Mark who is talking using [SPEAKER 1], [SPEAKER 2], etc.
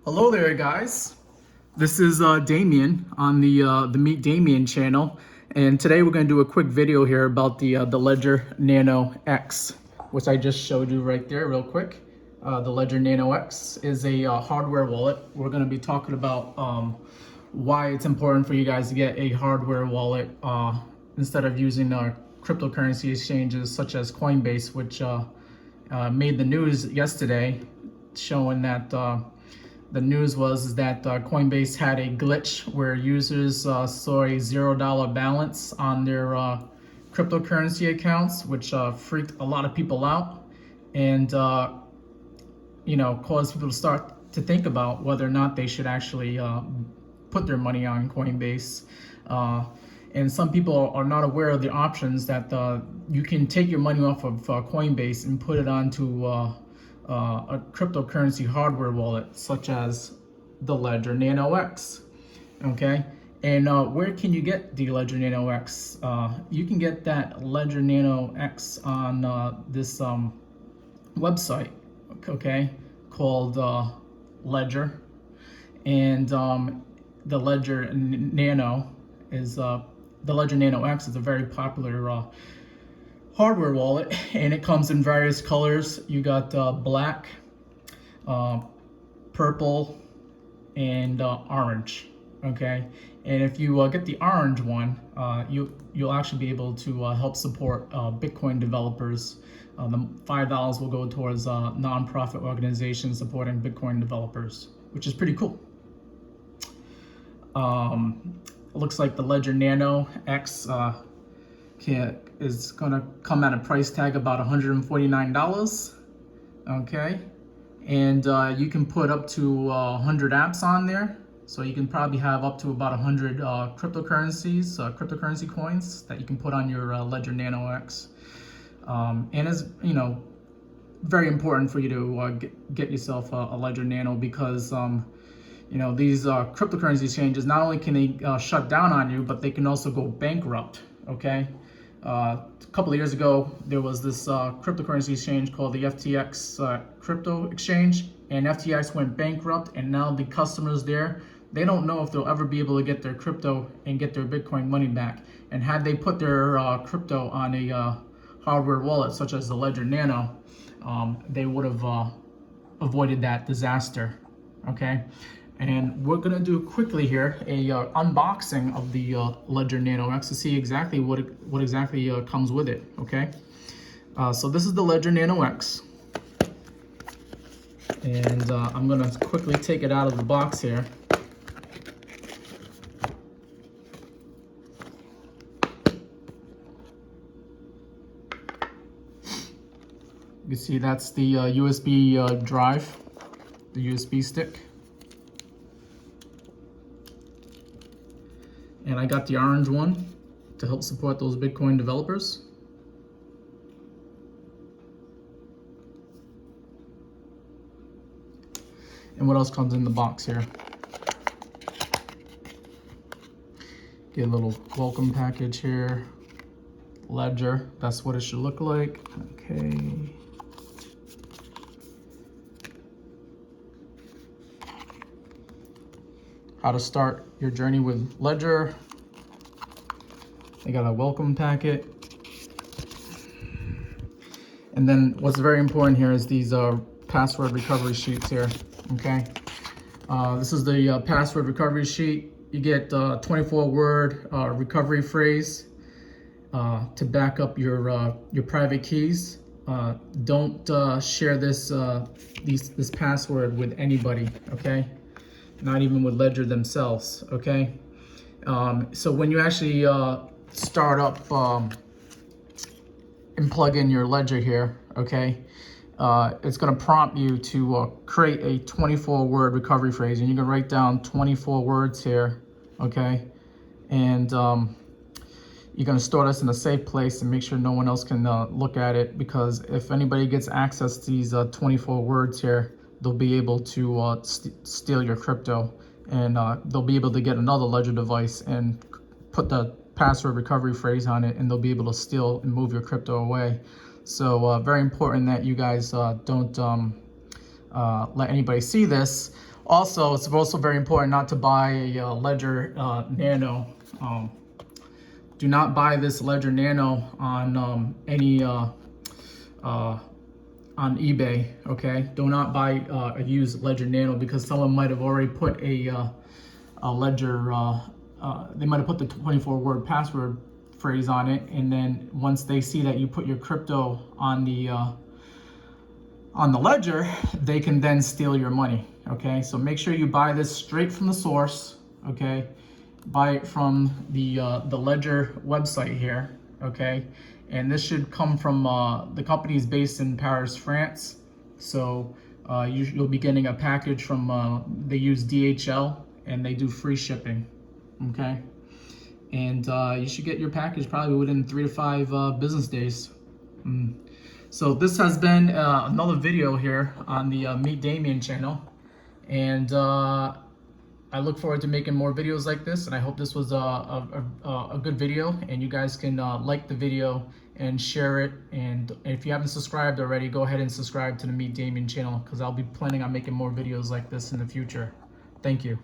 [SPEAKER 1] Hello there, guys. This is Damien on the Meet Damien channel, and today we're going to do a quick video here about the Ledger Nano X, which I just showed you right there, real quick. The Ledger Nano X is a hardware wallet. We're going to be talking about why it's important for you guys to get a hardware wallet instead of using cryptocurrency exchanges such as Coinbase, which made the news yesterday, showing that. The news was that Coinbase had a glitch where users saw a $0 balance on their cryptocurrency accounts, which freaked a lot of people out, and caused people to start to think about whether or not they should actually put their money on Coinbase. And some people are not aware of the options that you can take your money off of Coinbase and put it onto a cryptocurrency hardware wallet, such as the Ledger Nano X. Okay, and where can you get the Ledger Nano X? You can get that Ledger Nano X on this website, okay, called Ledger, and the Ledger Nano is the Ledger Nano X is a very popular hardware wallet, and it comes in various colors. You got black, purple, and orange. Okay, and if you get the orange one, you'll actually be able to help support Bitcoin developers. The $5 will go towards nonprofit organizations supporting Bitcoin developers, which is pretty cool. It looks like the Ledger Nano X is going to come at a price tag about $149. Okay, and you can put up to 100 apps on there, so you can probably have up to about 100 cryptocurrency coins that you can put on your Ledger Nano X. And it's very important for you to get yourself a Ledger Nano, because these cryptocurrency exchanges, not only can they shut down on you, but they can also go bankrupt. Okay. A couple of years ago, there was this cryptocurrency exchange called the FTX crypto exchange, and FTX went bankrupt, and now the customers there, they don't know if they'll ever be able to get their crypto and get their Bitcoin money back. And had they put their crypto on a hardware wallet such as the Ledger Nano, they would have avoided that disaster. Okay. And we're gonna do quickly here a unboxing of the Ledger Nano X to see exactly what exactly comes with it. Okay, so this is the Ledger Nano X, and I'm gonna quickly take it out of the box here. You can see that's the USB drive, the USB stick. And I got the orange one to help support those Bitcoin developers. And what else comes in the box here? Get a little welcome package here. Ledger, that's what it should look like. Okay. How to start your journey with Ledger. They got a welcome packet. And then what's very important here is these password recovery sheets here, okay? This is the password recovery sheet. You get 24-word recovery phrase to back up your private keys. Don't share this password with anybody, okay? Not even with Ledger themselves, okay? So when you actually start up and plug in your Ledger here, okay, it's gonna prompt you to create a 24-word recovery phrase, and you can write down 24 words here, okay? And you're gonna store this in a safe place and make sure no one else can look at it, because if anybody gets access to these 24 words here, they'll be able to steal your crypto, and they'll be able to get another Ledger device and put the password recovery phrase on it, and they'll be able to steal and move your crypto away. So very important that you guys don't let anybody see this. Also, it's also very important not to buy a Ledger Nano. Do not buy this Ledger Nano on any on eBay. Okay, do not buy a used Ledger Nano, because someone might have already put a Ledger. They might have put the 24-word password phrase on it, and then once they see that you put your crypto on the Ledger, they can then steal your money. Okay, so make sure you buy this straight from the source. Okay, buy it from the Ledger website here. Okay, and this should come from the company is based in Paris, France. So you'll be getting a package from they use DHL, and they do free shipping. Okay, and you should get your package probably within 3 to 5 business days. So this has been another video here on the Meet Damien channel, and I look forward to making more videos like this, and I hope this was a good video, and you guys can like the video and share it, and if you haven't subscribed already, go ahead and subscribe to the Meet Damien channel, because I'll be planning on making more videos like this in the future. Thank you.